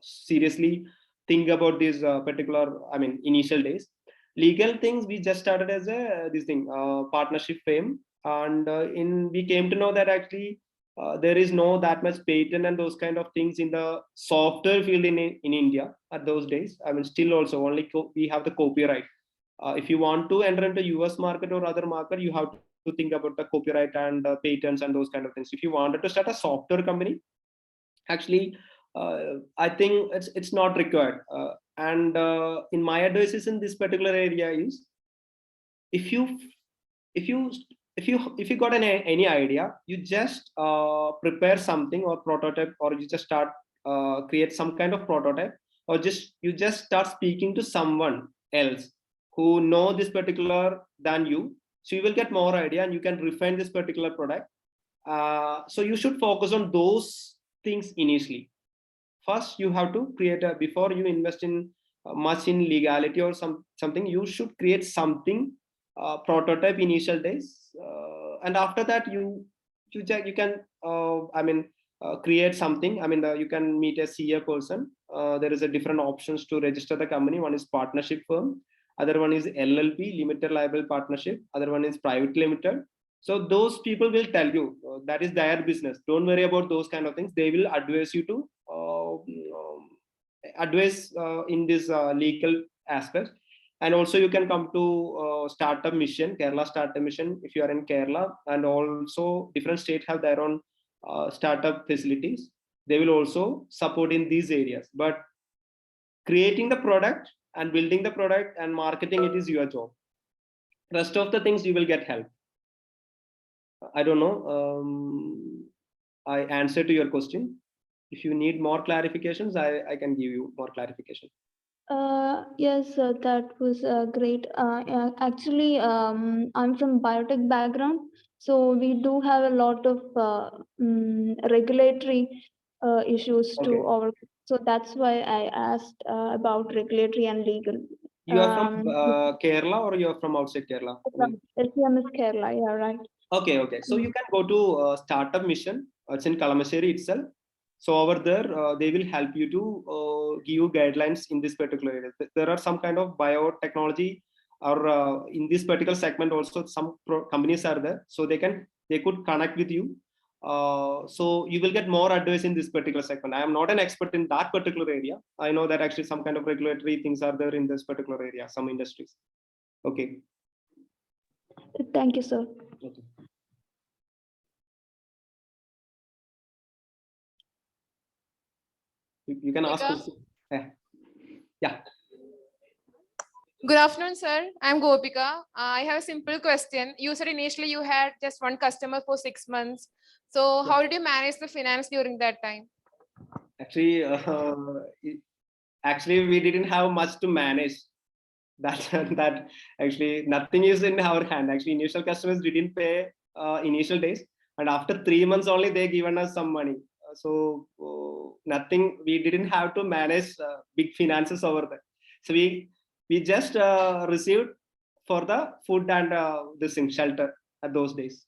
seriously think about this particular initial days. Legal things, we just started as a partnership firm, and we came to know that actually there is no that much patent and those kind of things in the software field in India at those days. Still also only we have the copyright. If you want to enter into US market or other market, you have to think about the copyright and patents and those kind of things. If you wanted to start a software company, actually I think it's not required. And in my advice in this particular area is, if you got any idea, you just prepare something or prototype, or you just start create some kind of prototype, or you just start speaking to someone else who know this particular than you. So you will get more idea and you can refine this particular product. So you should focus on those things initially. First, you have to create before you invest in much in legality or something, you should create something prototype initial days, and after that you can create something. You can meet a CA person. There is a different options to register the company. One is partnership firm, other one is LLP, limited liable partnership, other one is private limited. So those people will tell you that is their business. Don't worry about those kind of things. They will advise you to advise in this legal aspect. And also you can come to Startup Mission, Kerala Startup Mission, if you are in Kerala. And also different states have their own startup facilities. They will also support in these areas. But creating the product and building the product and marketing it is your job. Rest of the things you will get help. I don't know. I answered to your question. If you need more clarifications, I can give you more clarification. Yes, that was great. Actually, I'm from biotech background, so we do have a lot of regulatory issues to overcome. So that's why I asked about regulatory and legal. You are from Kerala, or you are from outside Kerala? LCM is Kerala, yeah, right. Okay. So you can go to Startup Mission. It's in Kalamassery itself. So over there, they will help you to give you guidelines in this particular area. There are some kind of biotechnology, or in this particular segment also some companies are there. So they could connect with you. So you will get more advice in this particular segment. I am not an expert in that particular area. I know that actually some kind of regulatory things are there in this particular area, some industries. Okay. Thank you, sir. Okay. You can ask Gopika. questions. Yeah. Good afternoon, sir. I'm Gopika. I have a simple question. You said initially you had just one customer for 6 months. So how did you manage the finance during that time? Actually, actually, we didn't have much to manage. That actually nothing is in our hand. Actually, initial customers didn't pay initial days, and after 3 months only they given us some money. So nothing. We didn't have to manage big finances over there. So we just received for the food and this thing, shelter at those days.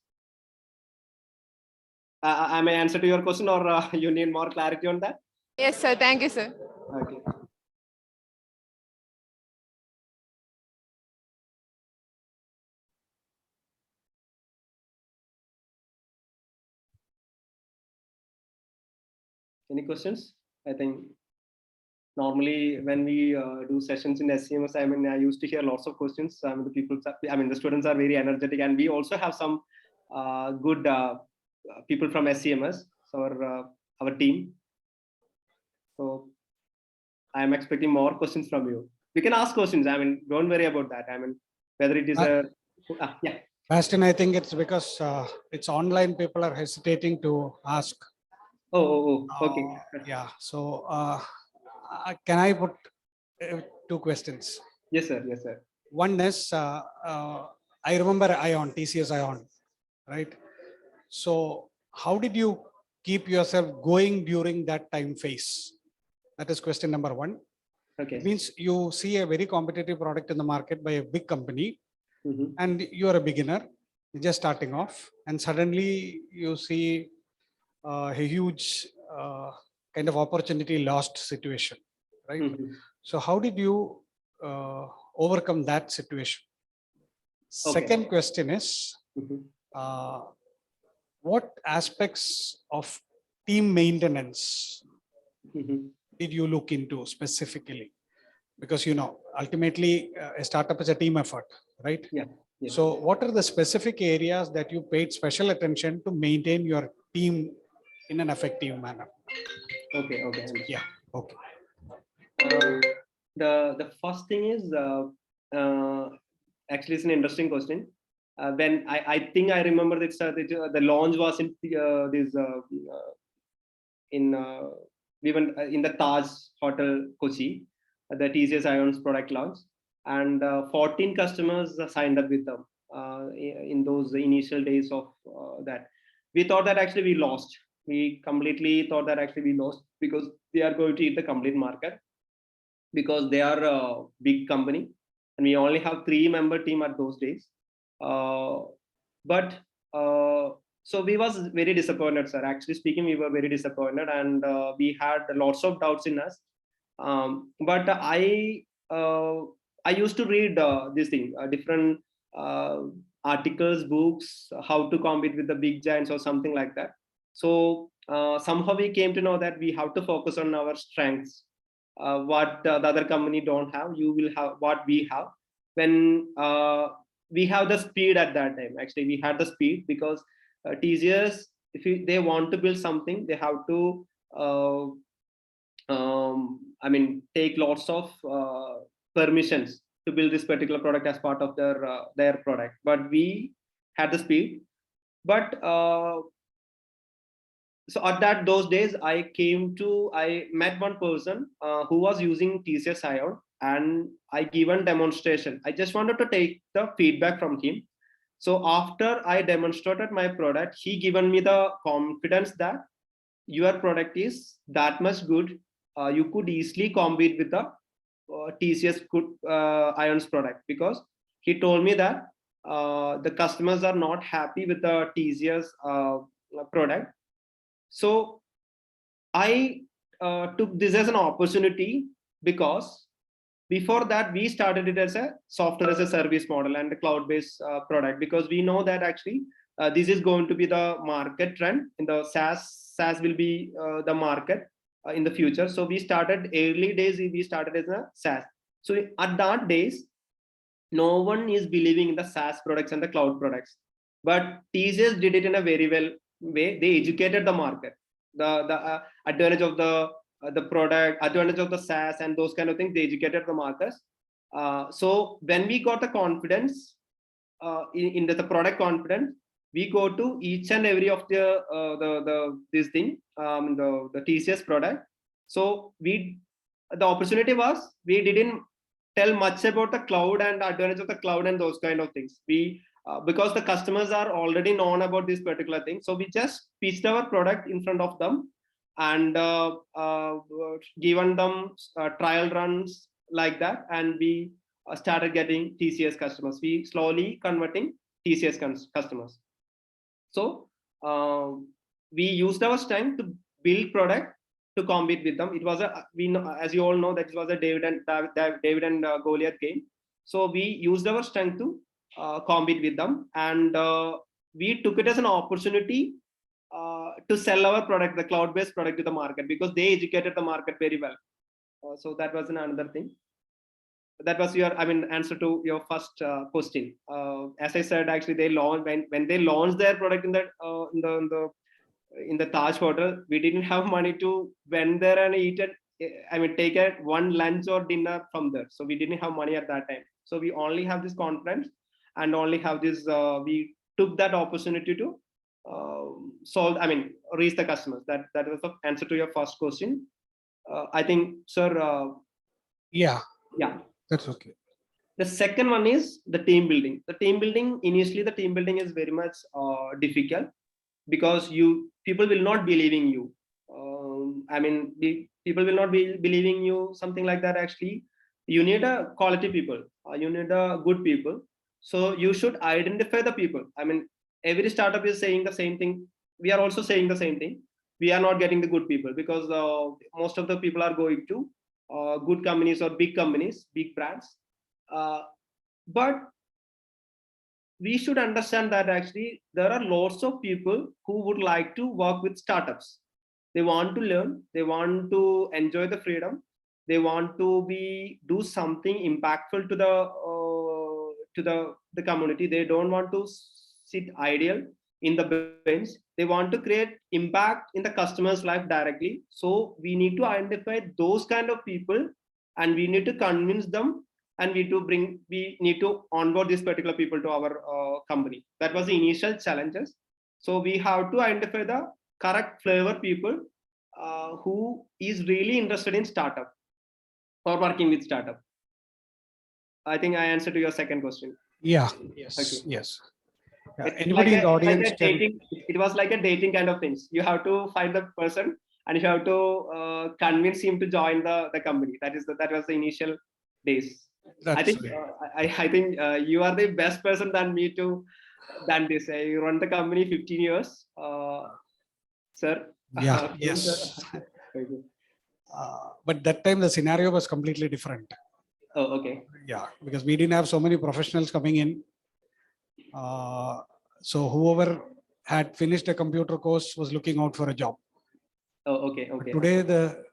I may answer to your question, or you need more clarity on that? Yes, sir. Thank you, sir. Okay. Any questions? I think normally when we do sessions in SCMS, I mean, I used to hear lots of questions. The students are very energetic, and we also have some good people from SCMS, so our team. So I am expecting more questions from you. We can ask questions. I mean, don't worry about that. I mean, whether it is yeah. Bastian, I think it's because it's online, people are hesitating to ask. Okay. Yeah. So can I put 2 questions? Yes, sir. Yes, sir. One is, I remember ION, TCS ION, right? So how did you keep yourself going during that time phase? That is question number 1. Okay. It means you see a very competitive product in the market by a big company, Mhm. and you are a beginner, you're just starting off, and suddenly you see a huge kind of opportunity lost situation, right? Mhm. So how did you overcome that situation? Okay. Second question is, Mhm. what aspects of team maintenance Mhm. did you look into specifically? Because, ultimately a startup is a team effort, right? Yeah. Yes. So what are the specific areas that you paid special attention to maintain your team in an effective manner? Okay. Understood. Yeah. Okay. The first thing is actually it's an interesting question. When I think I remember that the launch was in we went in the Taj Hotel Kochi, the TCS Ions product launch, and 14 customers signed up with them in those initial days of that. We thought that actually we lost. We completely thought that actually we lost because they are going to eat the complete market, because they are a big company and we only have 3-member team at those days. But so we was very disappointed, sir. Actually speaking, we were very disappointed, and we had lots of doubts in us. But I used to read this thing, different articles, books, how to compete with the big giants or something like that. So somehow we came to know that we have to focus on our strengths. What the other company don't have, you will have what we have. When we have the speed at that time, actually we had the speed, because TCS, they want to build something, they have to take lots of permissions to build this particular product as part of their product. But we had the speed. But so at those days, I met one person who was using TCS ION, and I given demonstration. I just wanted to take the feedback from him. So after I demonstrated my product, he given me the confidence that your product is that much good. You could easily compete with the TCS ION's product, because he told me that the customers are not happy with the TCS product. So I took this as an opportunity, because before that we started it as a software as a service model and a cloud-based product, because we know that actually this is going to be the market trend in the SaaS will be the market in the future. So we started early days, we started as a SaaS. So at that days, no one is believing in the SaaS products and the cloud products, but TCS did it in a very well way. They educated the market, the advantage of the product, advantage of the SaaS and those kind of things. They educated the markets. So when we got the confidence in the product confidence, we go to each and every of this thing, the TCS product. So the opportunity was, we didn't tell much about the cloud and the advantage of the cloud and those kind of things. We because the customers are already known about this particular thing, so we just pitched our product in front of them and given them trial runs like that, and we started getting TCS customers. We slowly converting TCS customers. So we used our strength to build product to compete with them. It was as you all know, that it was a David and Goliath game. So we used our strength to compete with them, and we took it as an opportunity to sell our product, the cloud-based product, to the market, because they educated the market very well. So that was another thing. That was your, answer to your first question. As I said, actually, they launched when they launched their product in the Taj Hotel, we didn't have money to went there and eat it. Take one lunch or dinner from there. So we didn't have money at that time. So we only have this conference and only have this. We took that opportunity to reach the customers. That was the answer to your first question. I think, sir. Yeah. Yeah. That's okay. The second one is the team building. The team building, initially the team building is very much difficult, because people will not believe in you. People will not be believing you, something like that. Actually, you need a quality people. You need a good people. So you should identify the people. Every startup is saying the same thing. We are also saying the same thing. We are not getting the good people, because most of the people are going to good companies or big companies, big brands. But we should understand that actually there are lots of people who would like to work with startups. They want to learn, they want to enjoy the freedom, they want to do something impactful to the community. They don't want to sit idle in the bench. They want to create impact in the customer's life directly. So we need to identify those kind of people, and we need to convince them, and we need to onboard these particular people to our company. That was the initial challenges. So we have to identify the correct flavor people who is really interested in startup or working with startup. I think I answered to your second question. Yeah. Yes. Okay. Yes. Yeah. It's Anybody in the audience it was like a dating kind of things. You have to find the person, and you have to convince him to join the company. That was the initial days. I think you are the best person than me to than this. You run the company 15 years, sir. Yeah. Yes. But that time the scenario was completely different. Oh, okay. Yeah, because we didn't have so many professionals coming in. So whoever had finished a computer course was looking out for a job. Oh, okay. Okay. But today the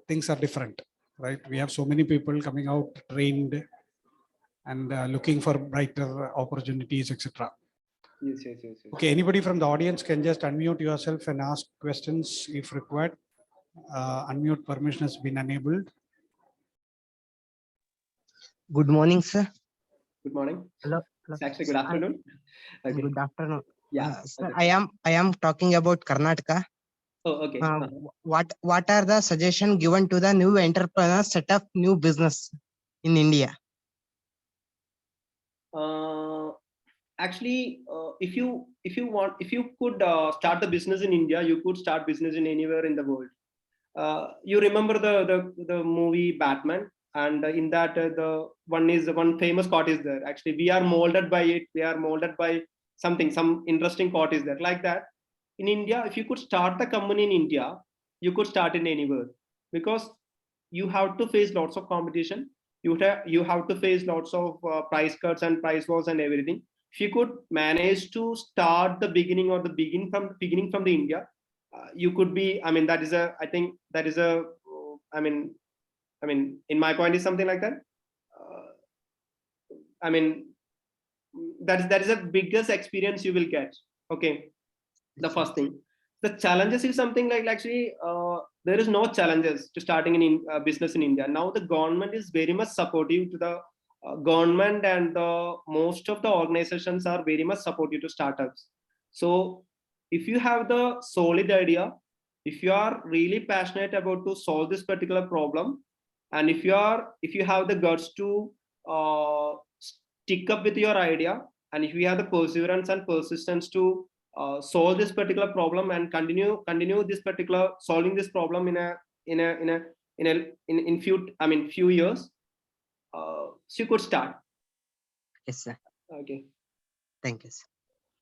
things are different, right? We have so many people coming out trained and looking for brighter opportunities, etc. Yes. Okay, anybody from the audience can just unmute yourself and ask questions if required. Unmute permission has been enabled. Good morning, sir. Good morning. Hello. It's actually good afternoon. Okay. Good afternoon. Yeah. Sir, Okay. I am talking about Karnataka. Oh, okay. What are the suggestions given to the new entrepreneurs set up new business in India? Actually, if you could start the business in India, you could start business in anywhere in the world. You remember the movie Batman, and in that the one famous quote is there. Actually, we are molded by it. We are molded by some interesting quote is there. Like that, in India, if you could start the company in India, you could start in anywhere, because you have to face lots of competition. You have to face lots of price cuts and price wars and everything. if you could manage to start the beginning or the beginning from the India, you could be, I mean, that is a, I think that is a, I mean, in my point is something like that. I mean, that is the biggest experience you will get. Okay, the first thing. The challenges is something like actually there is no challenges to starting in business in India. Now the government is very much supportive to the government, and most of the organizations are very much supportive to startups. So if you have the solid idea, if you are really passionate about to solve this particular problem, and if you have the guts to stick up with your idea, and if you have the perseverance and persistence to solve this particular problem and continue this particular solving this problem in few years, so you could start. Yes, sir. Okay. Thank you, sir.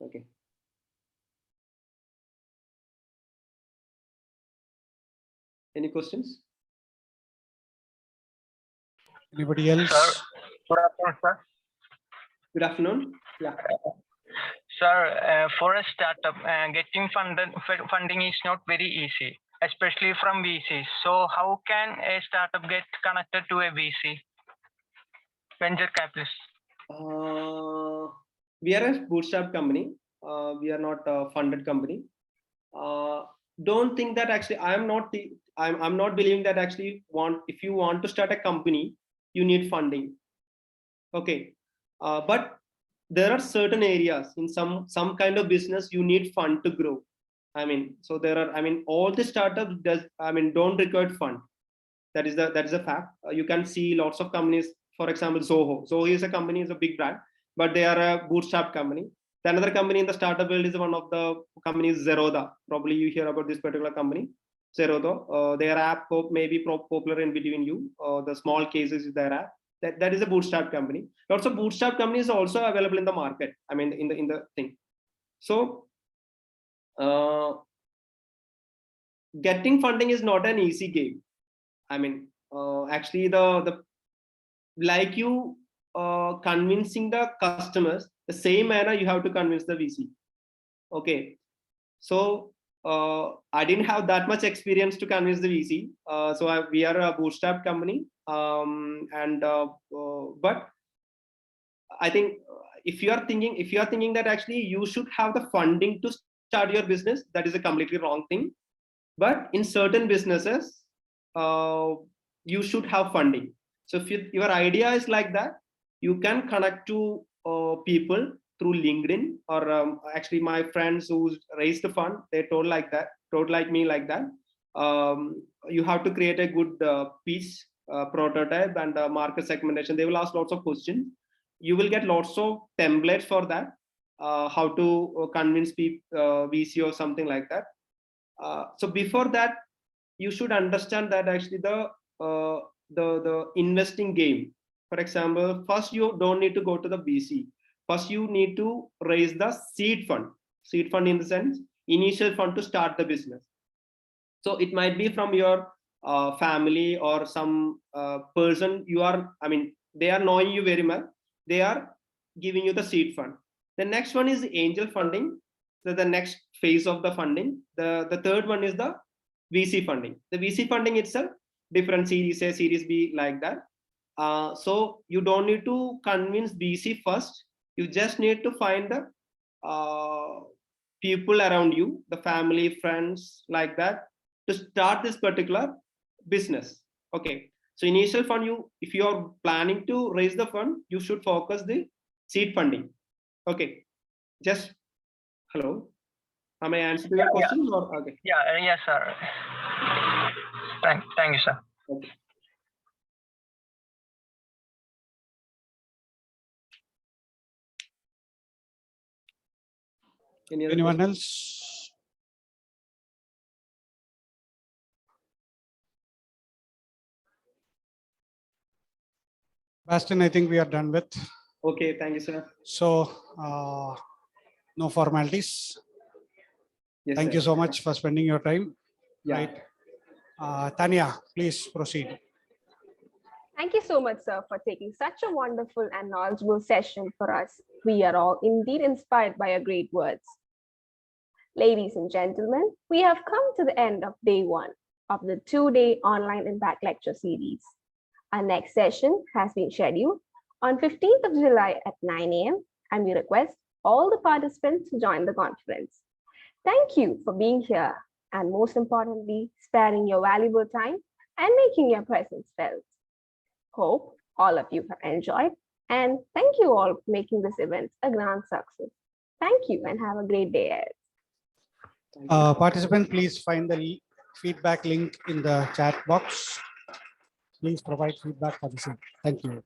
Okay. Any questions? Anybody else? Sir, good afternoon, sir. Good afternoon. Yeah. Sir, for a startup, getting funding is not very easy, especially from VC. So how can a startup get connected to a VC, venture capitalist? We are a bootstrap company. We are not a funded company. Don't think that actually I'm not believing that actually if you want to start a company, you need funding. Okay, but there are certain areas in some kind of business you need fund to grow. I mean, so there are, I mean, all the startups don't require fund. That is a fact. You can see lots of companies, for example, Zoho is a company, is a big brand, but they are a bootstrap company. The another company in the startup world is one of the companies, Zerodha. Probably you hear about this particular company, Zerodha. Their app may be popular in between you. The small cases is their app. That is a bootstrap company. Lots of bootstrap companies are also available in the market. I mean, in the thing. So getting funding is not an easy game. I mean, actually, the like you convincing the customers, the same manner you have to convince the VC. Okay, so I didn't have that much experience to convince the VC. So we are a bootstrap company, but I think if you are thinking that actually you should have the funding to start your business, that is a completely wrong thing. But in certain businesses, you should have funding. So if your idea is like that, you can connect to people through LinkedIn, or actually my friends who raised the fund, they told like me like that. You have to create a good pitch, prototype, and market segmentation. They will ask lots of questions. You will get lots of templates for that, how to convince people, VC or something like that. So before that, you should understand that actually the investing game. For example, first you don't need to go to the VC. First you need to raise the seed fund. Seed fund in the sense initial fund to start the business. So it might be from your family or some person you are. I mean, they are knowing you very well. They are giving you the seed fund. The next one is the angel funding. So the next phase of the funding. The third one is the VC funding. The VC funding itself, different series A, series B, like that. So you don't need to convince VC first. You just need to find the people around you, the family, friends, like that, to start this particular business. Okay. So initial fund, if you are planning to raise the fund, you should focus the seed funding. Okay. Just hello. Am I answering your question? Or, okay. Yeah, yes, sir. Thank you, sir. Okay. Anyone else? Bastian, I think we are done with. Okay, thank you, sir. So no formalities. Yes, Thank sir. you so much for spending your time. Yeah. Right. Tanya, please proceed. Thank you so much, sir, for taking such a wonderful and knowledgeable session for us. We are all indeed inspired by your great words. Ladies and gentlemen, we have come to the end of day 1 of the 2-day online impact lecture series. Our next session has been scheduled on 15th of July at 9 a.m. and we request all the participants to join the conference. Thank you for being here and most importantly, sparing your valuable time and making your presence felt. Hope all of you have enjoyed and thank you all for making this event a grand success. Thank you and have a great day ahead. Participant, please find the feedback link in the chat box. Please provide feedback for the same. Thank you.